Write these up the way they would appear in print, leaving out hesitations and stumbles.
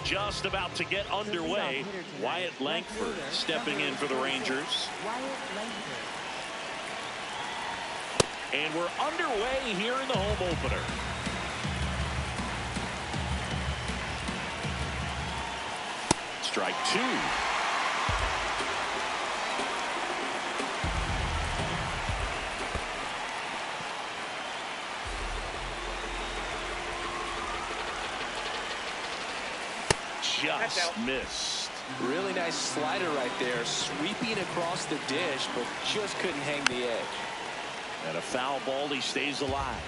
just about to get underway. Wyatt Langford stepping in for the Rangers. And we're underway here in the home opener. Strike two. Just missed. Really nice slider right there, sweeping across the dish, but just couldn't hang the edge. And a foul ball, he stays alive.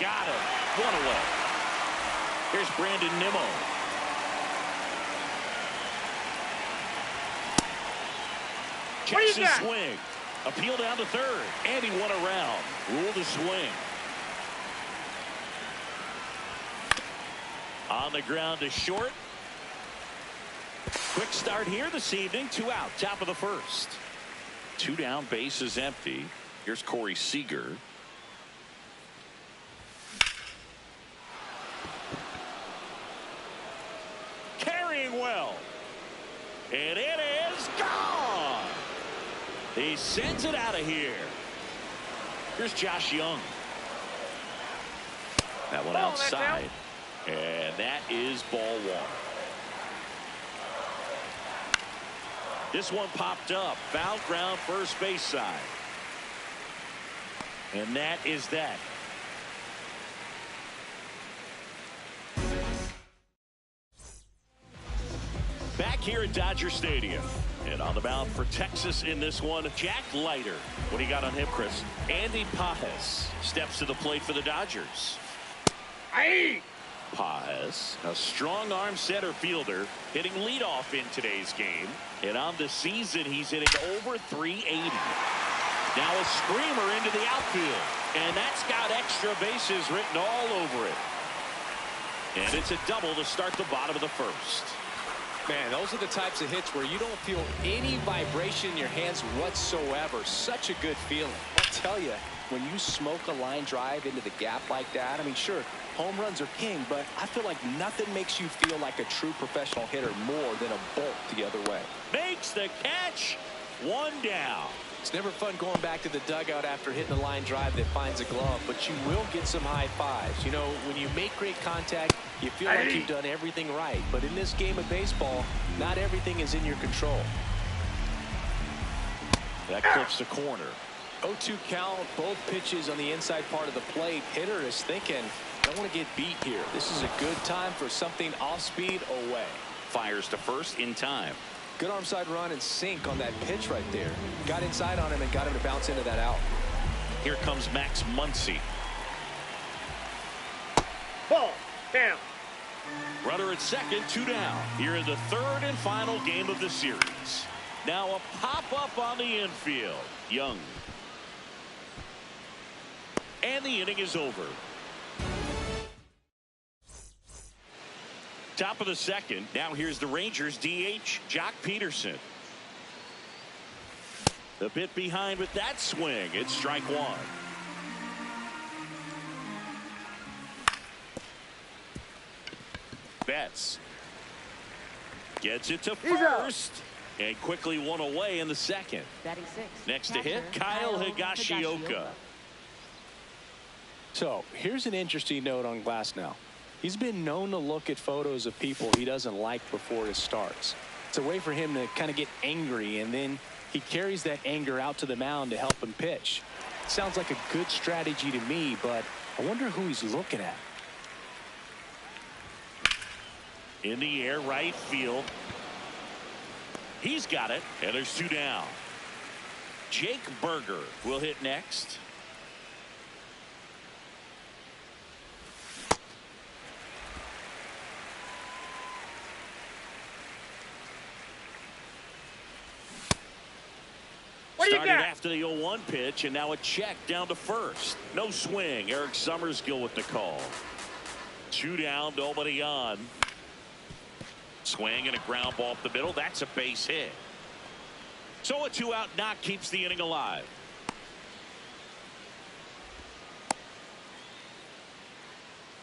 Got him. One away. Here's Brandon Nimmo. Checks his swing. Appeal down to third. And he won around. Ruled a swing. On the ground to short. Quick start here this evening. 2 out. Top of the first. 2 down. Base is empty. Here's Corey Seager. Carrying well. And it is gone. He sends it out of here. Here's Josh Young. That one outside. And that is ball 1. This one popped up. Foul ground, first base side. And that is that. Back here at Dodger Stadium. And on the mound for Texas in this one, Jack Leiter. What do you got on him, Chris? Andy Pajes steps to the plate for the Dodgers. Aye. Pajes, a strong arm center fielder, hitting leadoff in today's game. And on the season, he's hitting over 380. Now a screamer into the outfield. And that's got extra bases written all over it. And it's a double to start the bottom of the first. Man, those are the types of hits where you don't feel any vibration in your hands whatsoever. Such a good feeling. I'll tell you, when you smoke a line drive into the gap like that, I mean, sure, home runs are king, but I feel like nothing makes you feel like a true professional hitter more than a bolt the other way. Makes the catch. 1 down. It's never fun going back to the dugout after hitting a line drive that finds a glove, but you will get some high fives. You know, when you make great contact, you feel like you've done everything right. But in this game of baseball, not everything is in your control. That clips the corner. 0-2 count, both pitches on the inside part of the plate. Hitter is thinking, don't want to get beat here. This is a good time for something off speed away. Fires to first in time. Good arm side run and sink on that pitch right there. Got inside on him and got him to bounce into that out. Here comes Max Muncy. Ball down. Runner at second, 2 down. Here in the third and final game of the series. Now a pop-up on the infield. Young. And the inning is over. Top of the second. Now here's the Rangers DH, Jock Peterson. A bit behind with that swing. It's strike 1. Betts gets it to first. And quickly 1 away in the second. Next to hit, Kyle Higashioka. So here's an interesting note on Glasnow. He's been known to look at photos of people he doesn't like before it starts. It's a way for him to kind of get angry, and then he carries that anger out to the mound to help him pitch. It sounds like a good strategy to me, but I wonder who he's looking at. In the air, right field. He's got it, and there's 2 down. Jake Berger will hit next. Started after the 0-1 pitch, and now a check down to first. No swing. Eric Summerskill with the call. 2 down, nobody on. Swing and a ground ball up the middle. That's a base hit. So a 2-out knock keeps the inning alive.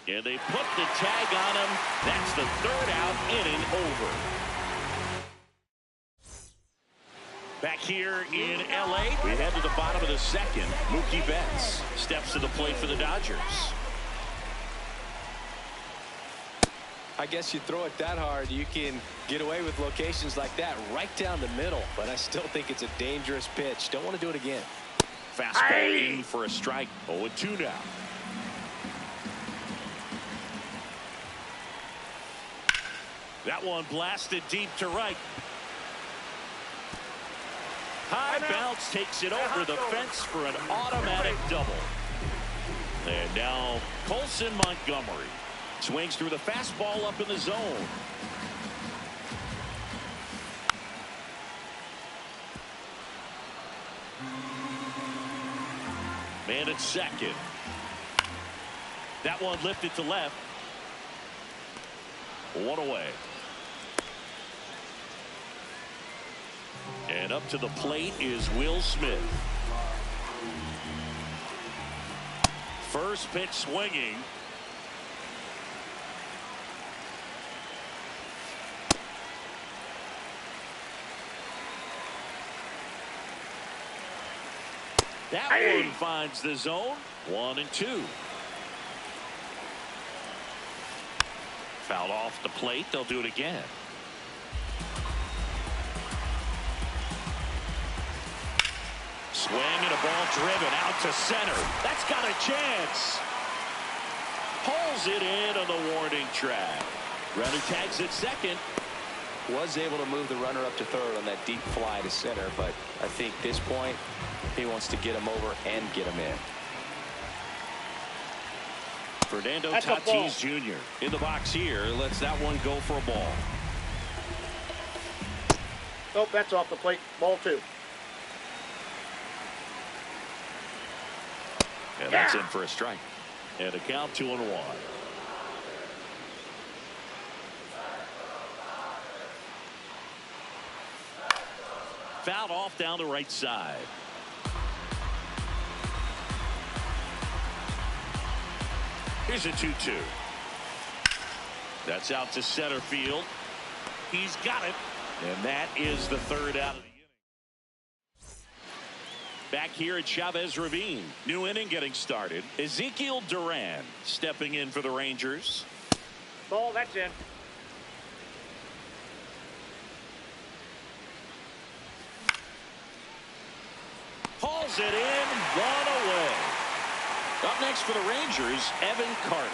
And they put the tag on him. That's the third out, inning over. Back here in L.A., we head to the bottom of the second. Mookie Betts steps to the plate for the Dodgers. I guess you throw it that hard, you can get away with locations like that right down the middle. But I still think it's a dangerous pitch. Don't want to do it again. Fastball in for a strike. 0-2 now. That one blasted deep to right. High bounce takes it over the fence for an automatic double. And now Colson Montgomery swings through the fastball up in the zone. Man at second. That one lifted to left. One away. And up to the plate is Will Smith. First pitch swinging. That one finds the zone. 1-2. Fouled off the plate. They'll do it again. Swing and a ball driven out to center. That's got a chance. Pulls it in on the warning track. Runner tags at second. Was able to move the runner up to third on that deep fly to center, but I think this point he wants to get him over and get him in. Fernando Tatis Jr. in the box here. Lets that one go for a ball. Nope, that's off the plate. Ball 2. And that's in for a strike. And a count 2-1. Fouled off down the right side. Here's a 2-2. That's out to center field. He's got it. And that is the third out of the inning. Back here at Chavez Ravine. New inning getting started. Ezekiel Duran stepping in for the Rangers. Ball, that's in. Hauls it in, one away. Up next for the Rangers, Evan Carter.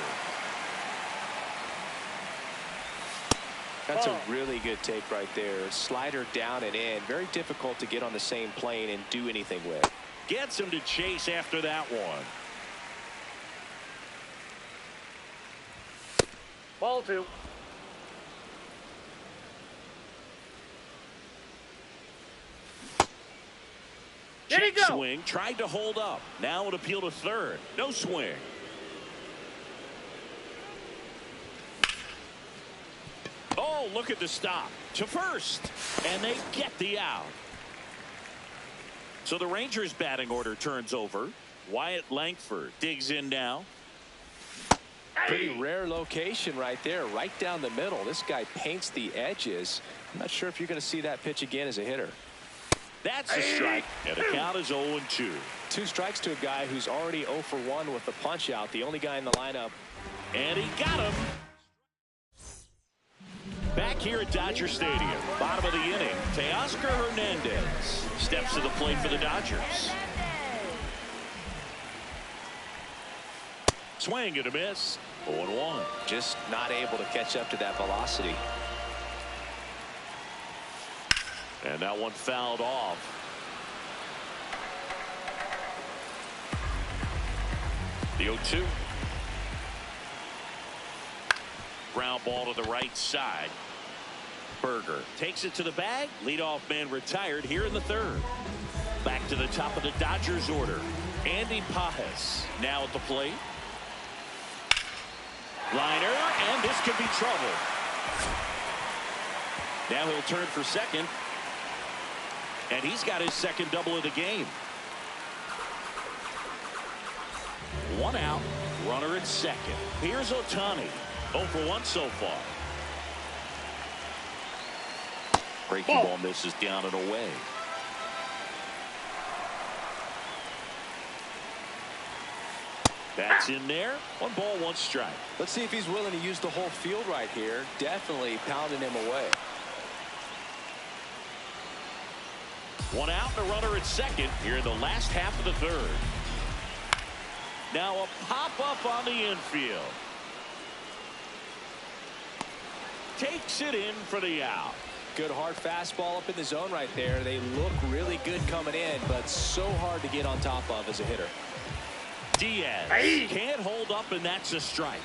That's a really good take right there. Slider down and in. Very difficult to get on the same plane and do anything with. Gets him to chase after that one. Ball 2. There you go. Swing, tried to hold up. Now an appeal to third. No swing. Oh, look at the stop. To first. And they get the out. So the Rangers batting order turns over. Wyatt Langford digs in now. Pretty rare location right there, right down the middle. This guy paints the edges. I'm not sure if you're going to see that pitch again as a hitter. That's a strike, and the count is 0-2. 2 strikes to a guy who's already 0 for 1 with the punch out, the only guy in the lineup. And he got him. Back here at Dodger Stadium, bottom of the inning, Teoscar Hernandez steps to the plate for the Dodgers. Swing and a miss. 0-1. Just not able to catch up to that velocity. And that one fouled off. The 0-2. Ground ball to the right side. Berger takes it to the bag. Leadoff man retired here in the third. Back to the top of the Dodgers order. Andy Pajes now at the plate. Liner, and this could be trouble. Now he'll turn for second. And he's got his second double of the game. 1 out. Runner at second. Here's Ohtani. 0 for 1 so far. Breaking ball misses down and away. That's in there. 1 ball, 1 strike. Let's see if he's willing to use the whole field right here. Definitely pounding him away. 1 out and a runner at second here in the last half of the 3rd. Now a pop-up on the infield. Takes it in for the out. Good hard fastball up in the zone right there. They look really good coming in, but so hard to get on top of as a hitter. Diaz can't hold up, and that's a strike.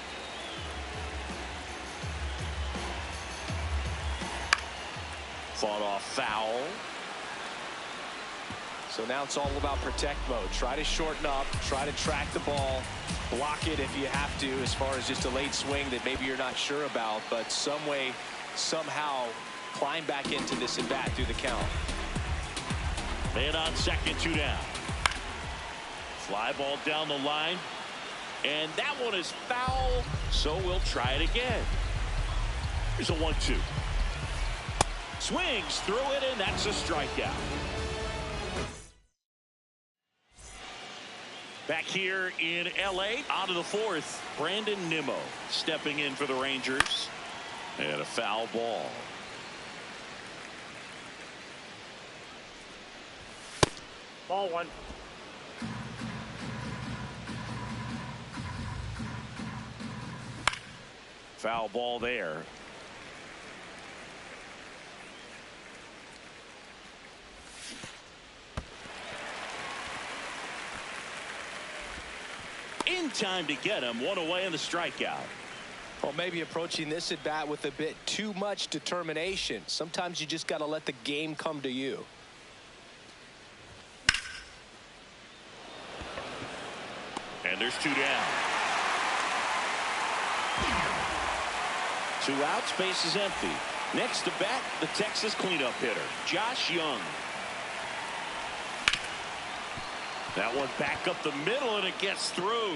Fought off foul. So now it's all about protect mode. Try to shorten up, try to track the ball, block it if you have to, as far as just a late swing that maybe you're not sure about, but some way, somehow climb back into this at bat through the count. Man on second, 2 down. Fly ball down the line, and that one is foul, so we'll try it again. Here's a 1-2. Swings through it, and that's a strikeout. Back here in L.A., on to the 4th, Brandon Nimmo stepping in for the Rangers. And a foul ball. Ball 1. Foul ball there. In time to get him. 1 away in the strikeout. Well, maybe approaching this at bat with a bit too much determination. Sometimes you just got to let the game come to you. And there's 2 down. 2 outs, base is empty. Next to bat, the Texas cleanup hitter, Josh Young. That one back up the middle, and it gets through.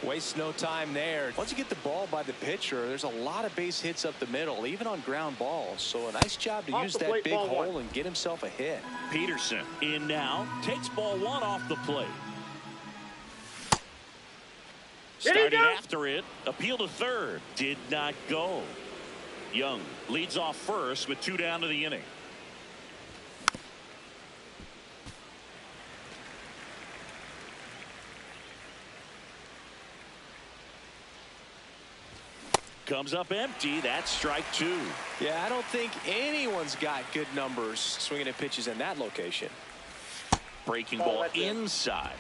Waste no time there. Once you get the ball by the pitcher, there's a lot of base hits up the middle, even on ground balls. So a nice job to use that big hole and get himself a hit. Peterson in now, takes ball 1 off the plate. Started after it, appeal to 3rd, did not go. Young leads off first with 2 down to the inning. Comes up empty. That's strike 2. Yeah, I don't think anyone's got good numbers swinging at pitches in that location. Breaking ball inside.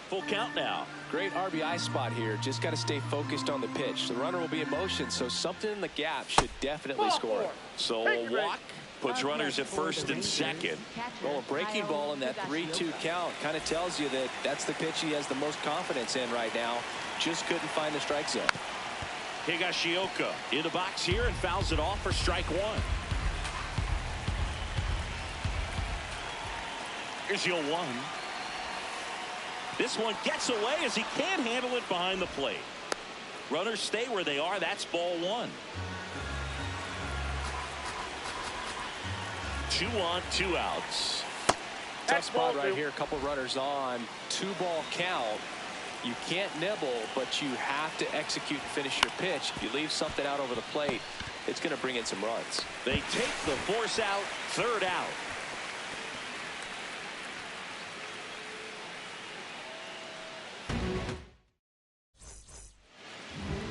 Full count now. Great RBI spot here. Just got to stay focused on the pitch. The runner will be in motion, so something in the gap should definitely score. So a walk puts runners at first and second. Well, a breaking ball in that 3-2 count kind of tells you that that's the pitch he has the most confidence in right now. Just couldn't find the strike zone. Higashioka in the box here and fouls it off for strike 1. Here's your 1. This one gets away as he can't handle it behind the plate. Runners stay where they are. That's ball 1. 2 on, 2 outs. Tough spot right here. A couple runners on. 2-ball count. You can't nibble, but you have to execute and finish your pitch. If you leave something out over the plate, it's going to bring in some runs. They take the force out. 3rd out.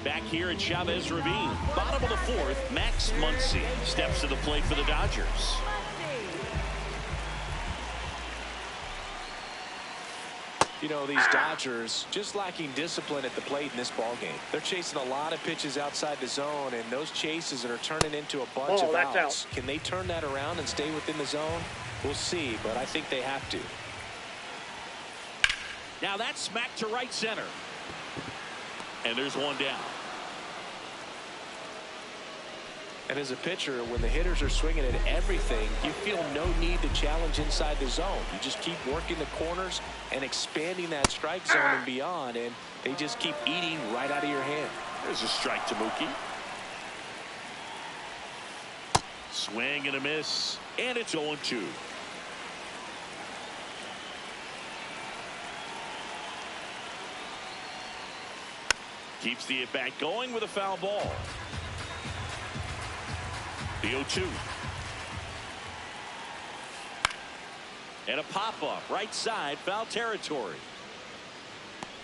Back here at Chavez Ravine, bottom of the 4th, Max Muncy steps to the plate for the Dodgers. You know, these Dodgers just lacking discipline at the plate in this ballgame. They're chasing a lot of pitches outside the zone, and those chases are turning into a bunch of outs. Can they turn that around and stay within the zone? We'll see, but I think they have to. Now that's smacked to right center. And there's 1 down. And as a pitcher, when the hitters are swinging at everything, you feel no need to challenge inside the zone. You just keep working the corners and expanding that strike zone and beyond, and they just keep eating right out of your hand. There's a strike to Mookie. Swing and a miss, and it's 0-2. Keeps the at-bat going with a foul ball. The 0-2. And a pop-up right side, foul territory.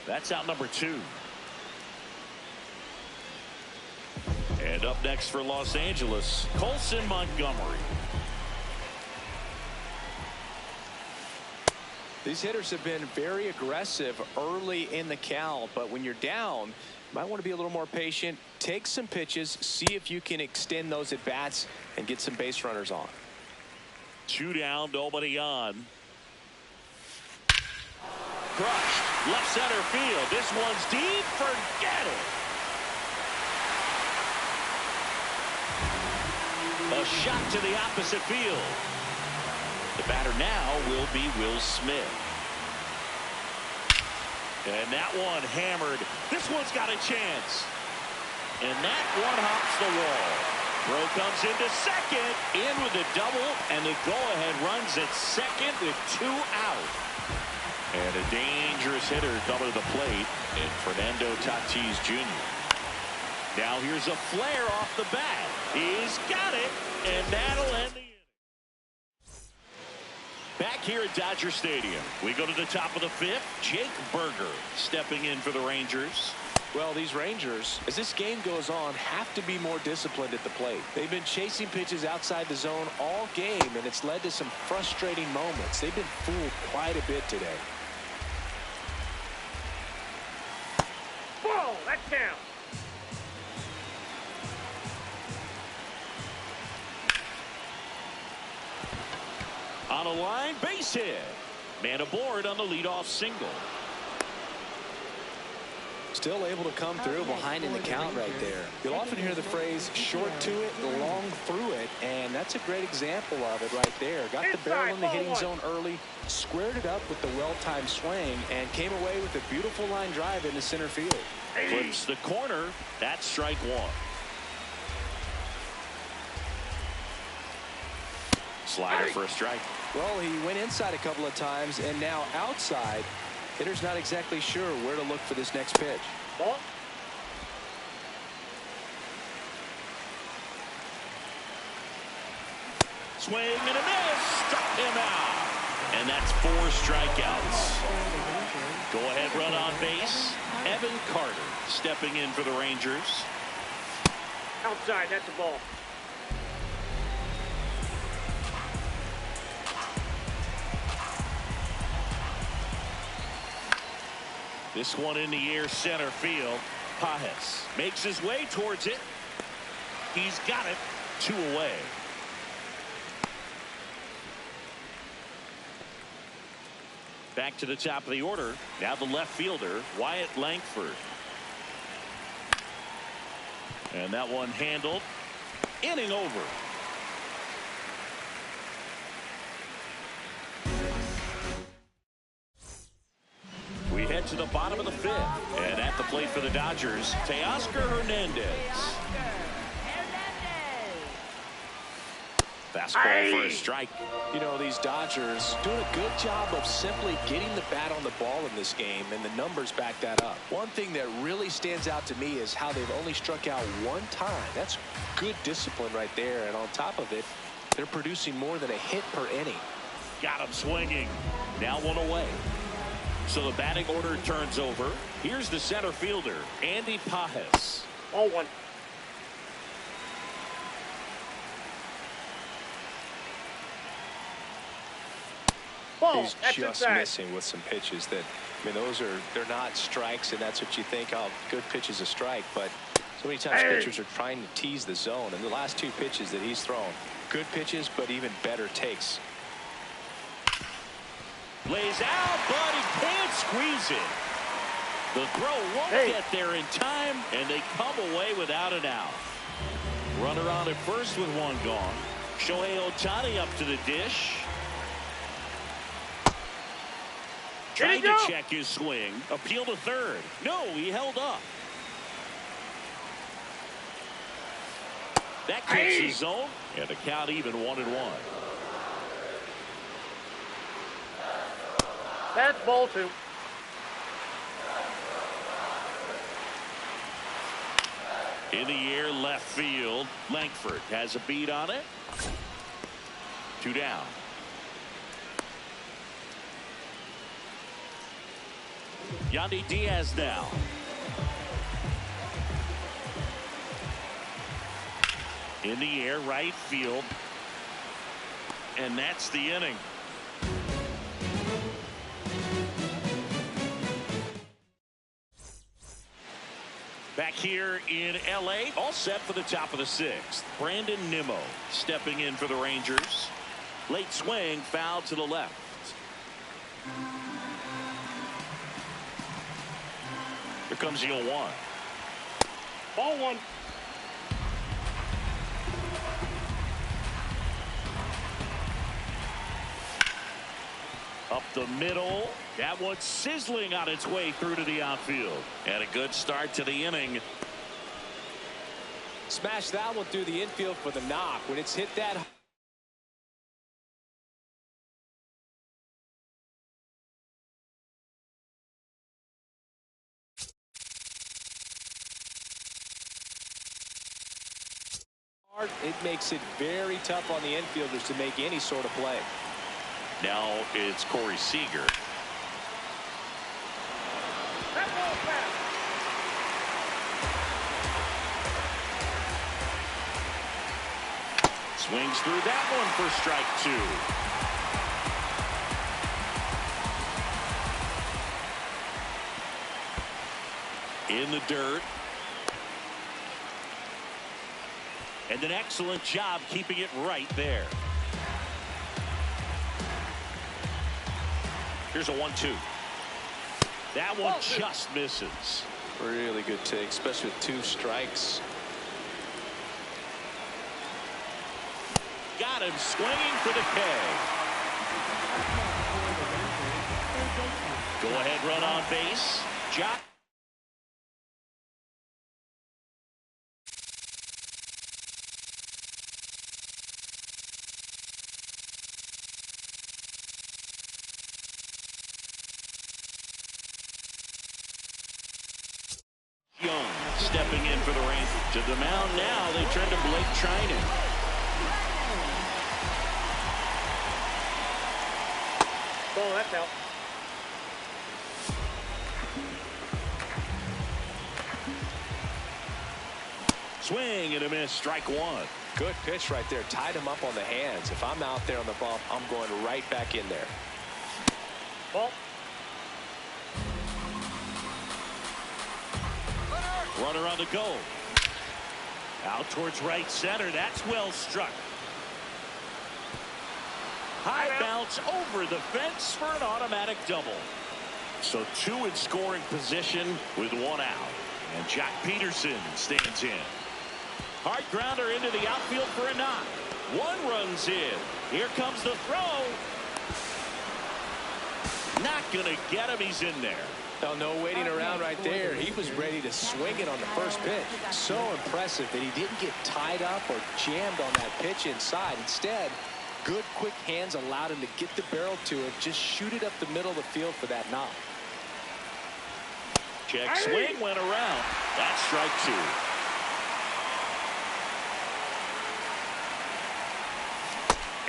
That's out number 2. And up next for Los Angeles, Colson Montgomery. These hitters have been very aggressive early in the count, but when you're down, you might want to be a little more patient. Take some pitches, see if you can extend those at bats and get some base runners on. 2 down, nobody on. Crushed, left center field. This one's deep. Forget it. A shot to the opposite field. The batter now will be Will Smith. And that one hammered. This one's got a chance. And that one hops the wall. Throw comes into second. In with a double. And the go-ahead runs at second with 2 out. And a dangerous hitter coming to the plate in Fernando Tatis Jr. Now here's a flare off the bat. He's got it. And that'll end the inning. Back here at Dodger Stadium, we go to the top of the 5th. Jake Berger stepping in for the Rangers. Well, these Rangers, as this game goes on, have to be more disciplined at the plate. They've been chasing pitches outside the zone all game, and it's led to some frustrating moments. They've been fooled quite a bit today. Ball, that's down. On a line, base hit. Man aboard on the leadoff single. Still able to come through behind in the count right there. You'll often hear the phrase short to it, long through it, and that's a great example of it right there. Got the barrel in the hitting zone early, squared it up with the well-timed swing, and came away with a beautiful line drive into center field. Flips the corner. That's strike 1. Slider for a strike. Well, he went inside a couple of times, and now outside. Hitter's not exactly sure where to look for this next pitch. Ball. Swing and a miss. Struck him out. And that's 4 strikeouts. Go ahead run on base. Evan Carter stepping in for the Rangers. Outside, that's a ball. This one in the air, center field. Pajes makes his way towards it. He's got it. 2 away. Back to the top of the order. Now the left fielder, Wyatt Langford. And that one handled. Inning over. We head to the bottom of the 5th. And at the plate for the Dodgers, Teoscar Hernandez. Fastball for a strike. You know, these Dodgers doing a good job of simply getting the bat on the ball in this game, and the numbers back that up. One thing that really stands out to me is how they've only struck out 1 time. That's good discipline right there, and on top of it, they're producing more than a hit per inning. Got him swinging. Now 1 away. So the batting order turns over. Here's the center fielder, Andy Pajes. Ball 1. Ball. He's That's just inside. missing with some pitches that, I mean, they're not strikes, and that's what you think, oh, good pitch is a strike, but so many times pitchers are trying to tease the zone, and the last 2 pitches that he's thrown, good pitches, but even better takes. Lays out, but he can't squeeze it. The throw won't get there in time, and they come away without an out. Runner on at first with one gone. Shohei Ohtani up to the dish. Trying to check his swing. Appeal to third. No, he held up. That kicks his zone. And the count even 1-1. That's ball 2. In the air, left field. Langford has a beat on it. 2 down. Yandy Diaz now. In the air, right field. And that's the inning. Back here in L.A., all set for the top of the 6th. Brandon Nimmo stepping in for the Rangers. Late swing, foul to the left. Here comes the 0-1. Ball 1. Up the middle. That one's sizzling on its way through to the outfield. And a good start to the inning. Smash that one through the infield for the knock. When it's hit that hard, it makes it very tough on the infielders to make any sort of play. Now it's Corey Seager. That ball fast. Swings through that one for strike 2. In the dirt. And an excellent job keeping it right there. Here's a 1-2. That one just misses. Really good take, especially with 2 strikes. Got him swinging for the K. Go ahead run on base. Jock. Stepping in for the Rangers. To the mound now, they turn to Blake Trinan. Oh, that's out. Swing and a miss. Strike 1. Good pitch right there. Tied him up on the hands. If I'm out there on the bump, I'm going right back in there. Ball. Runner on the go. Out towards right center. That's well struck. High bounce over the fence for an automatic double. So 2 in scoring position with 1 out. And Jack Peterson stands in. Hard grounder into the outfield for a knock. 1 runs in. Here comes the throw. Not going to get him. He's in there. Oh, no waiting around right there. He was ready to swing it on the first pitch. So impressive that he didn't get tied up or jammed on that pitch inside. Instead, good quick hands allowed him to get the barrel to it. Just shoot it up the middle of the field for that knock. Check swing went around. That's strike 2.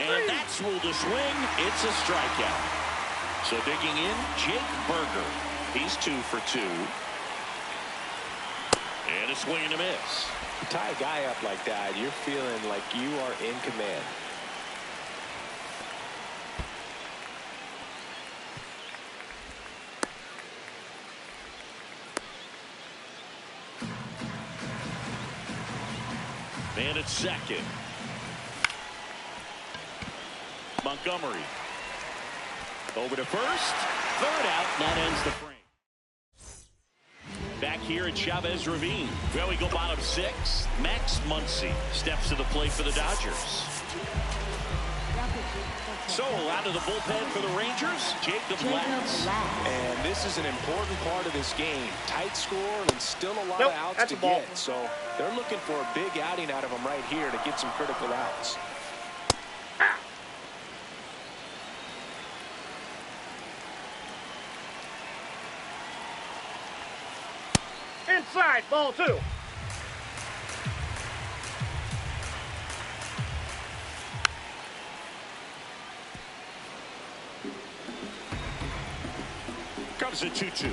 And that's ruled a swing. It's a strikeout. So digging in, Jake Berger. He's 2 for 2. And a swing and a miss. You tie a guy up like that, you're feeling like you are in command. Man at second. Montgomery. Over to first. Third out. And that ends the frame. Back here at Chavez Ravine. Well, we go bottom 6. Max Muncy steps to the plate for the Dodgers. So out of the bullpen for the Rangers, Jacob Latz. And this is an important part of this game. Tight score and still a lot of outs to get. So they're looking for a big outing out of them right here to get some critical outs. Inside, ball 2. Comes a 2-2.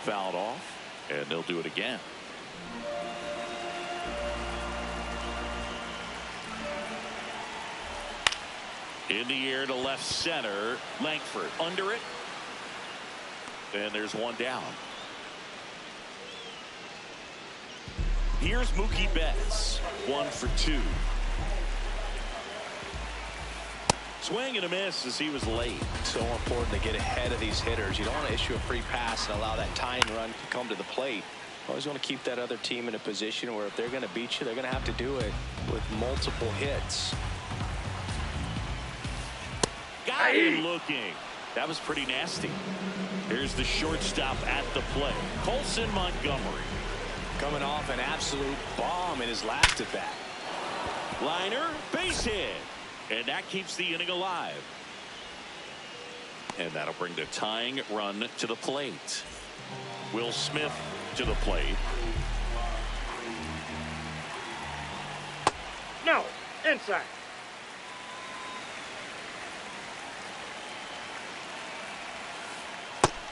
Fouled off, and they'll do it again. In the air to left center, Langford under it. And there's one down. Here's Mookie Betts, 1 for 2. Swing and a miss as he was late. So important to get ahead of these hitters. You don't want to issue a free pass and allow that tying run to come to the plate. Always want to keep that other team in a position where if they're going to beat you, they're going to have to do it with multiple hits. Got him looking. That was pretty nasty. Here's the shortstop at the plate, Colson Montgomery. Coming off an absolute bomb in his last at bat. Liner, base hit. And that keeps the inning alive. And that'll bring the tying run to the plate. Will Smith to the plate. No, inside.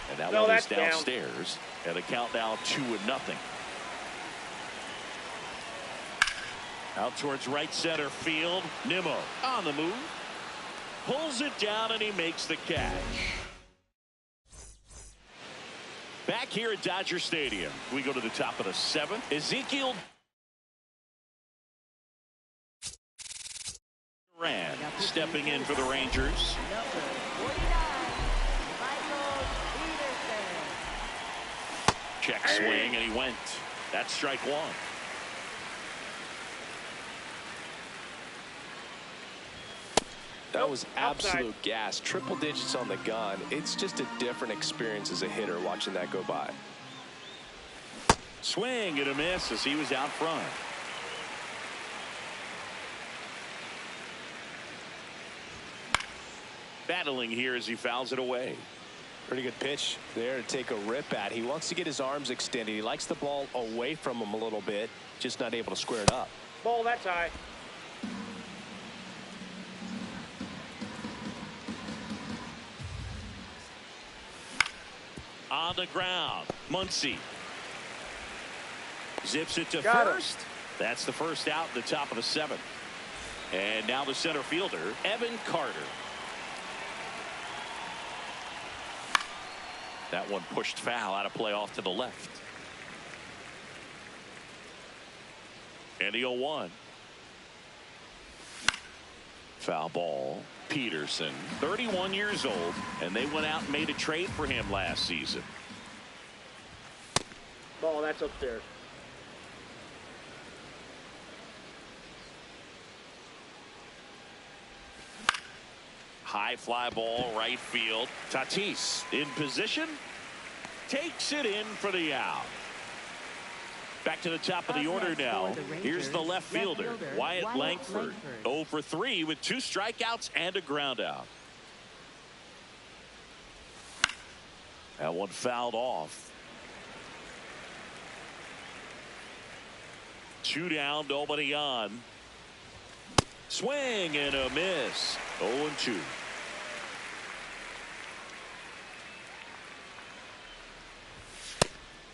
And that No, one is that's down. downstairs. And the count now 2-0. Out towards right center field. Nimmo on the move. Pulls it down and he makes the catch. Back here at Dodger Stadium. We go to the top of the 7th. Ezekiel Duran stepping in for the Rangers. Check swing and he went. That's strike 1. That was absolute gas. Triple digits on the gun. It's just a different experience as a hitter watching that go by. Swing and a miss as he was out front. Battling here as he fouls it away. Pretty good pitch there to take a rip at. He wants to get his arms extended. He likes the ball away from him a little bit, just not able to square it up. Ball, that's high. On the ground, Muncy zips it to Got first. That's the first out in the top of the 7th. And now the center fielder, Evan Carter. That one pushed foul out of play off to the left. And the 0-1. Foul ball. Peterson, 31 years old, and they went out and made a trade for him last season. Ball, that's upstairs. High fly ball, right field. Tatis in position, takes it in for the out. Back to the top of the order now. Here's the left fielder, Wyatt Langford. 0 for 3 with 2 strikeouts and a ground out. That one fouled off. 2 down, nobody on. Swing and a miss. 0-2.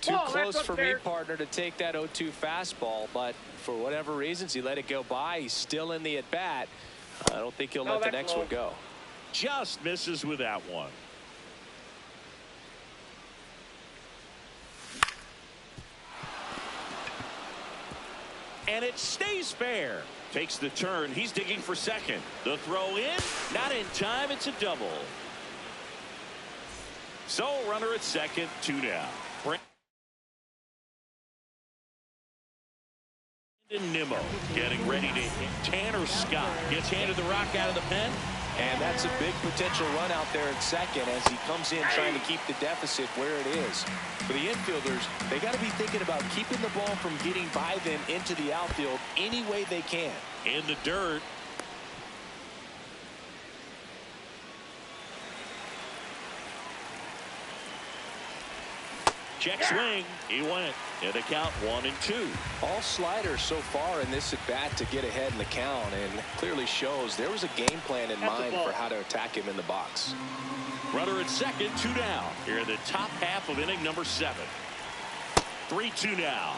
Too close for me, partner, to take that 0-2 fastball, but for whatever reasons, he let it go by. He's still in the at-bat. I don't think he'll let the next one go. Just misses with that one. And it stays fair. Takes the turn. He's digging for second. The throw in. Not in time. It's a double. So runner at second. 2 down. Brand Nimmo getting ready to hit. Tanner Scott gets handed the rock out of the pen. And that's a big potential run out there at second as he comes in trying to keep the deficit where it is. For the infielders, they got to be thinking about keeping the ball from getting by them into the outfield any way they can. In the dirt. Check swing. He went. And the count 1-2. All sliders so far in this at bat to get ahead in the count, and clearly shows there was a game plan in mind for how to attack him in the box. Runner at second, 2 down. Here in the top half of inning number 7. 3-2 now.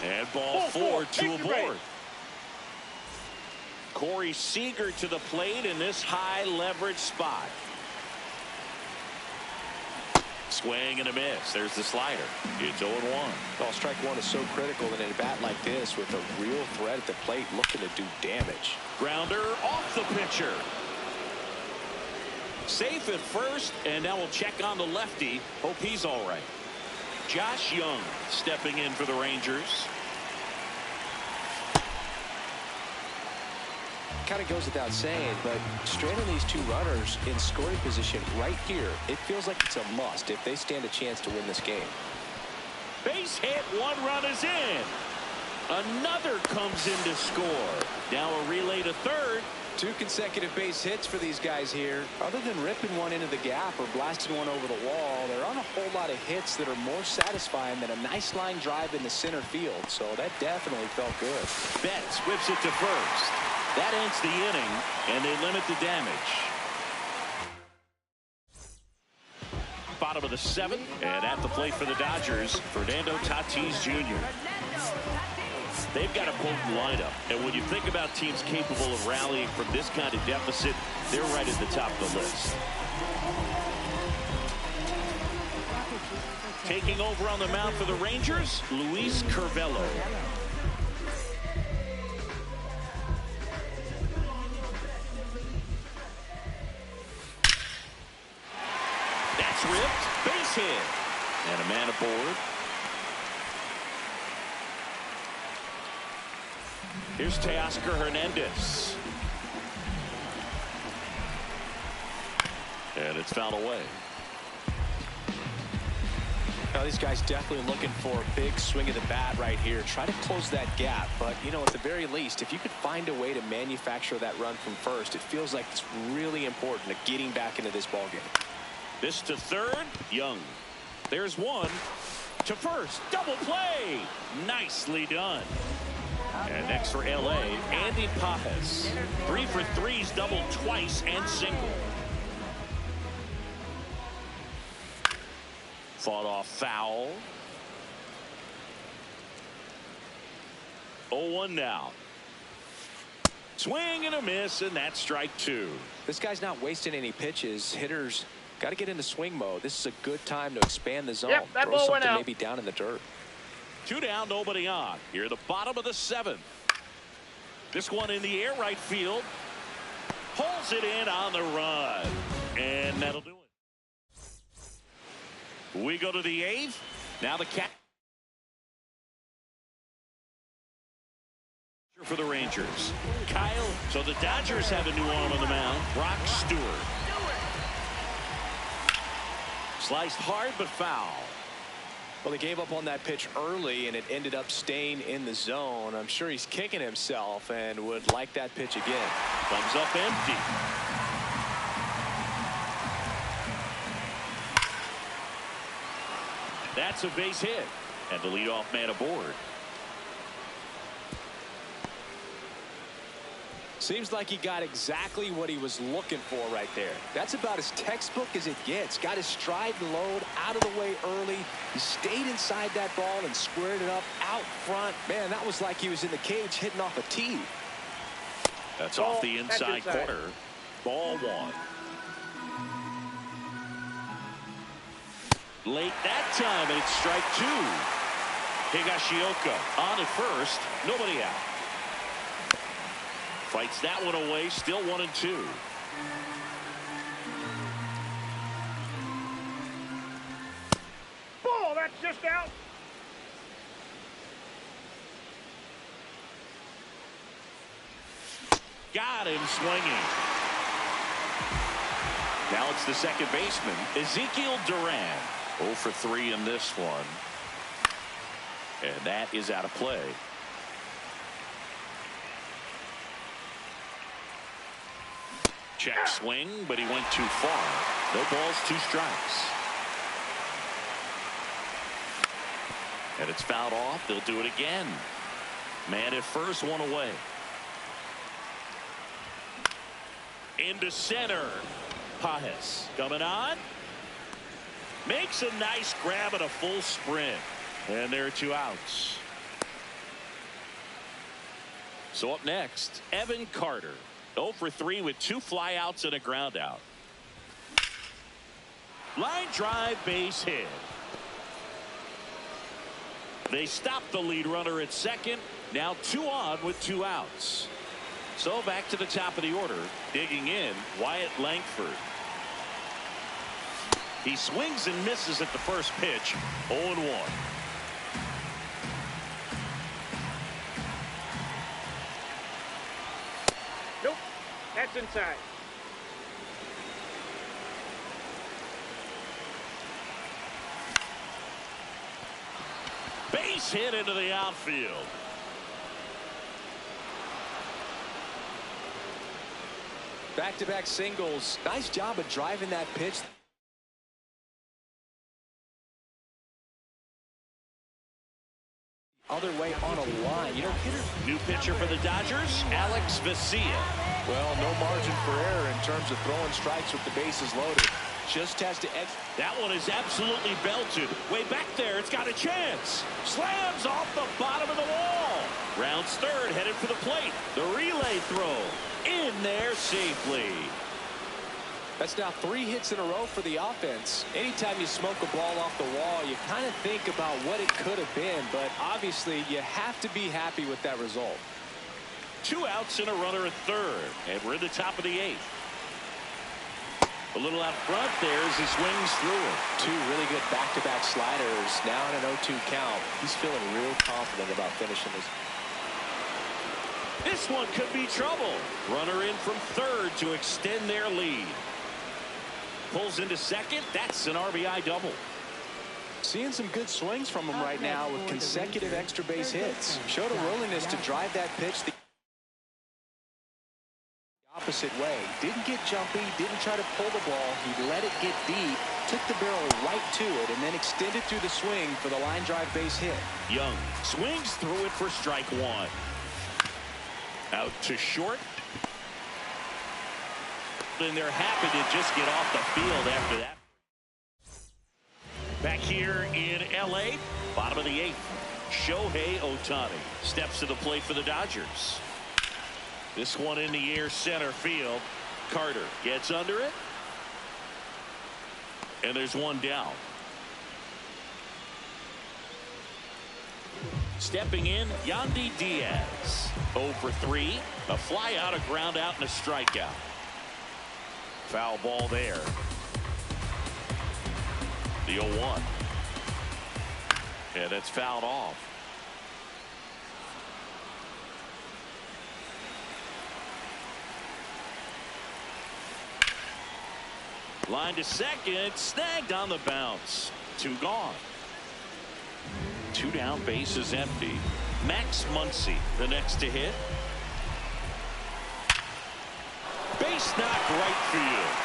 And ball 4, 2 aboard. Corey Seager to the plate in this high leverage spot. Swing and a miss. There's the slider. It's 0-1. Well, strike one is so critical in a bat like this with a real threat at the plate looking to do damage. Grounder off the pitcher. Safe at first, and now we'll check on the lefty. Hope he's all right. Josh Young stepping in for the Rangers. Kind of goes without saying, but straining these two runners in scoring position right here, it feels like it's a must if they stand a chance to win this game. Base hit, 1 run is in. Another comes in to score. Now a relay to third. 2 consecutive base hits for these guys here. Other than ripping one into the gap or blasting one over the wall, there aren't a whole lot of hits that are more satisfying than a nice line drive in the center field, so that definitely felt good. Betts whips it to first. That ends the inning, and they limit the damage. Bottom of the 7th, and at the plate for the Dodgers, Fernando Tatis Jr. They've got a potent lineup, and when you think about teams capable of rallying from this kind of deficit, they're right at the top of the list. Taking over on the mound for the Rangers, Luis Curvelo. Ripped, base hit, and a man aboard. Here's Teoscar Hernandez, and it's fouled away. Now these guys definitely looking for a big swing of the bat right here. Try to close that gap, but you know, at the very least, if you could find a way to manufacture that run from first, it feels like it's really important to getting back into this ball game. This to third, Young. There's 1 to first. Double play. Nicely done. And next for LA, Andy Pajes. 3 for 3s, doubled twice and single. Fought off foul. 0-1 now. Swing and a miss, and that's strike 2. This guy's not wasting any pitches. Hitters got to get into swing mode. This is a good time to expand the zone. Yep, that Throw ball went something out. maybe down in the dirt. 2 down, nobody on. Here at the bottom of the 7th. This one in the air right field. Pulls it in on the run. And that'll do it. We go to the 8th. Now the cat for the Rangers. Kyle. So the Dodgers have a new arm on the mound. Brock Stewart. Sliced hard but foul. Well, he gave up on that pitch early, and it ended up staying in the zone. I'm sure he's kicking himself and would like that pitch again. Comes up empty. That's a base hit. And the leadoff man aboard. Seems like he got exactly what he was looking for right there. That's about as textbook as it gets. Got his stride and load out of the way early. He stayed inside that ball and squared it up out front. Man, that was like he was in the cage hitting off a tee. That's off the inside corner. Ball 1. Late that time, and it's strike 2. Higashioka on at first. Nobody out. Fights that one away. Still 1-2. just out. Got him swinging. Now it's the second baseman, Ezekiel Duran. 0 for 3 in this one. And that is out of play. Check swing, but he went too far. No balls, 2 strikes. And it's fouled off. They'll do it again. Man at first, 1 away. Into center. Pajes coming on. Makes a nice grab and a full sprint. And there are 2 outs. So up next, Evan Carter. 0 for 3 with 2 flyouts and a ground out. Line drive, base hit. They stop the lead runner at second. Now 2 on with 2 outs. So back to the top of the order. Digging in, Wyatt Langford. He swings and misses at the first pitch. 0-1. Nope. That's inside. Base hit into the outfield. Back-to-back singles. Nice job of driving that pitch. Other way on a line. You know, New pitcher for the Dodgers, Alex Vesia. well, no margin for error in terms of throwing strikes with the bases loaded. Just has to edge. That one is absolutely belted. Way back there, it's got a chance. Slams off the bottom of the wall. Rounds third, headed for the plate. The relay throw in there safely. That's now 3 hits in a row for the offense. Anytime you smoke a ball off the wall, you kind of think about what it could have been, but obviously you have to be happy with that result. 2 outs and a runner at third, and we're in the top of the 8th. A little out front there as he swings through it. 2 really good back-to-back sliders. Now in an 0-2 count. He's feeling real confident about finishing this. This one could be trouble. Runner in from third to extend their lead. Pulls into second. That's an RBI double. Seeing some good swings from him right now with consecutive extra base hits. Showed a willingness to drive that pitch the opposite way. Didn't get jumpy, didn't try to pull the ball. He let it get deep, took the barrel right to it, and then extended through the swing for the line drive base hit. Young swings through it for strike 1. Out to short. And they're happy to just get off the field after that. Back here in L.A., bottom of the 8th, Shohei Ohtani steps to the plate for the Dodgers. This one in the air center field. Carter gets under it. And there's one down. Stepping in, Yandy Diaz. 0 for 3. A fly out, a ground out, and a strikeout. Foul ball there. The 0-1. And that's fouled off. Line to second, snagged on the bounce. 2 gone. 2 down, bases empty. Max Muncy, the next to hit. Base knock right field.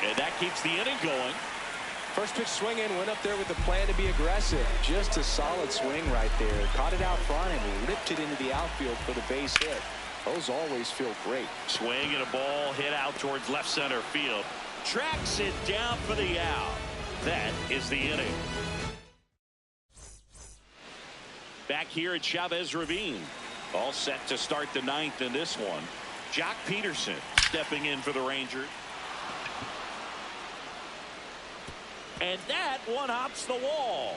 And that keeps the inning going. First pitch swing in, went up there with the plan to be aggressive. Just a solid swing right there. Caught it out front and ripped it into the outfield for the base hit. Those always feel great. Swing and a ball hit out towards left center field. Tracks it down for the out. That is the inning. Back here at Chavez Ravine. All set to start the 9th in this one. Jock Peterson stepping in for the Rangers. And that one hops the wall.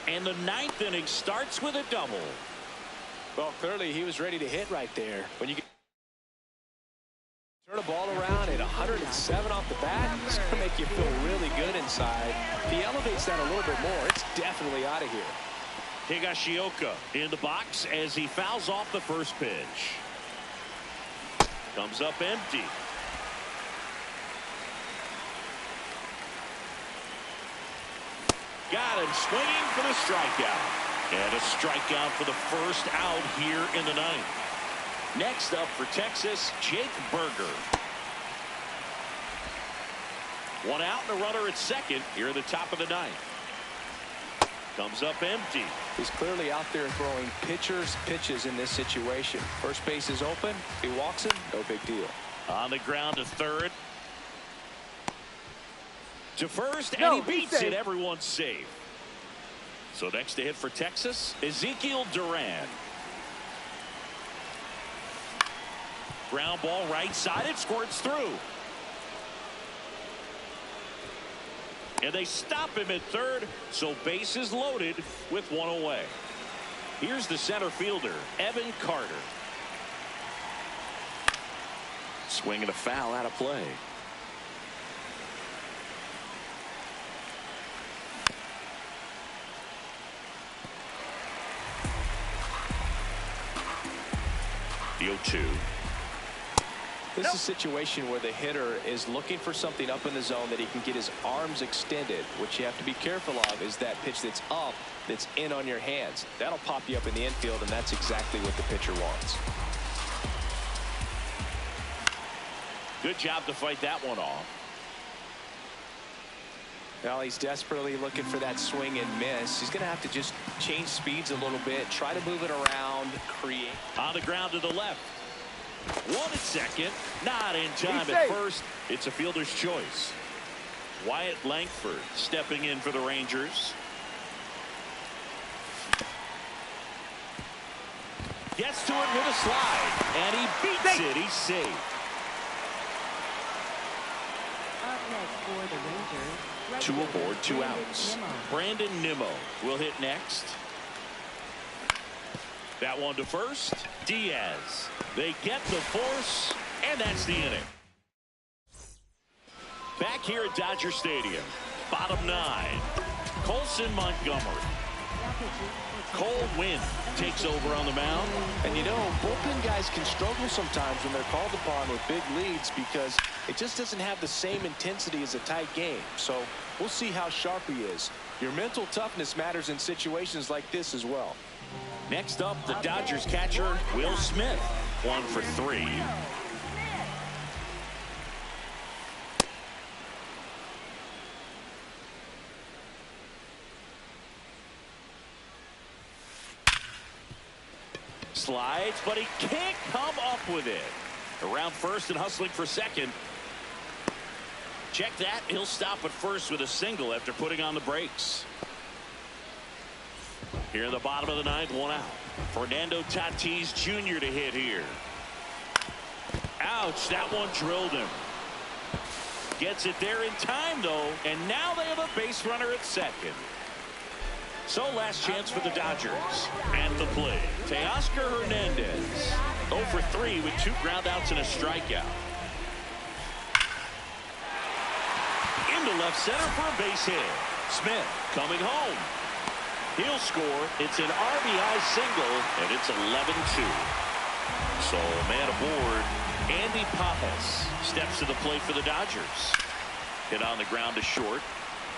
And the 9th inning starts with a double. Well, clearly he was ready to hit right there. When you turn a ball around at 110 7 off the bat, it's going to make you feel really good inside. If he elevates that a little bit more, it's definitely out of here. Higashioka in the box as he fouls off the first pitch. Comes up empty. Got him swinging for the strikeout. And a strikeout for the first out here in the ninth. Next up for Texas, Jake Berger. One out and a runner at second here at the top of the ninth. Comes up empty. He's clearly out there throwing pitchers pitches in this situation. First base is open. He walks him. No big deal. On the ground to third. To first, No, and he beats safe. it. Everyone's safe. So next to hit for Texas, Ezekiel Duran. Ground ball right side. It squirts through. And they stop him at third, so base is loaded with one away. Here's the center fielder, Evan Carter. Swing and a foul out of play. The 0-2. This is a situation where the hitter is looking for something up in the zone that he can get his arms extended. What you have to be careful of is that pitch that's up, that's in on your hands. That'll pop you up in the infield, and that's exactly what the pitcher wants. Good job to fight that one off. Now he's desperately looking for that swing and miss. He's going to have to just change speeds a little bit, try to move it around, create. On the ground to the left. One at second. Not in time He's at safe. first. It's a fielder's choice. Wyatt Langford stepping in for the Rangers. Gets to it with a slide. And he beats it. He's safe. Up next for the Rangers. Two aboard, 2 outs. Brandon Nimmo will hit next. That one to first. Diaz. They get the force, and that's the inning. Back here at Dodger Stadium. Bottom 9. Colson Montgomery. Cole Winn takes over on the mound. And you know, bullpen guys can struggle sometimes when they're called upon with big leads because it just doesn't have the same intensity as a tight game. So we'll see how sharp he is. Your mental toughness matters in situations like this as well. Next up, the Dodgers catcher, Will Smith. 1 for 3. Slides, but he can't come up with it. Around first and hustling for second. Check that. He'll stop at first with a single after putting on the brakes. Here in the bottom of the ninth, 1 out. Fernando Tatis Jr. to hit here. Ouch, that one drilled him. Gets it there in time, though, and now they have a base runner at second. So last chance for the Dodgers. At the plate, Teoscar Hernandez. 0 for 3 with 2 groundouts and a strikeout. Into left center for a base hit. Smith coming home. He'll score. It's an RBI single, and it's 11-2. So man aboard. Andy Pajes steps to the plate for the Dodgers. Hit on the ground to short,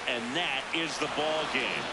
and that is the ball game.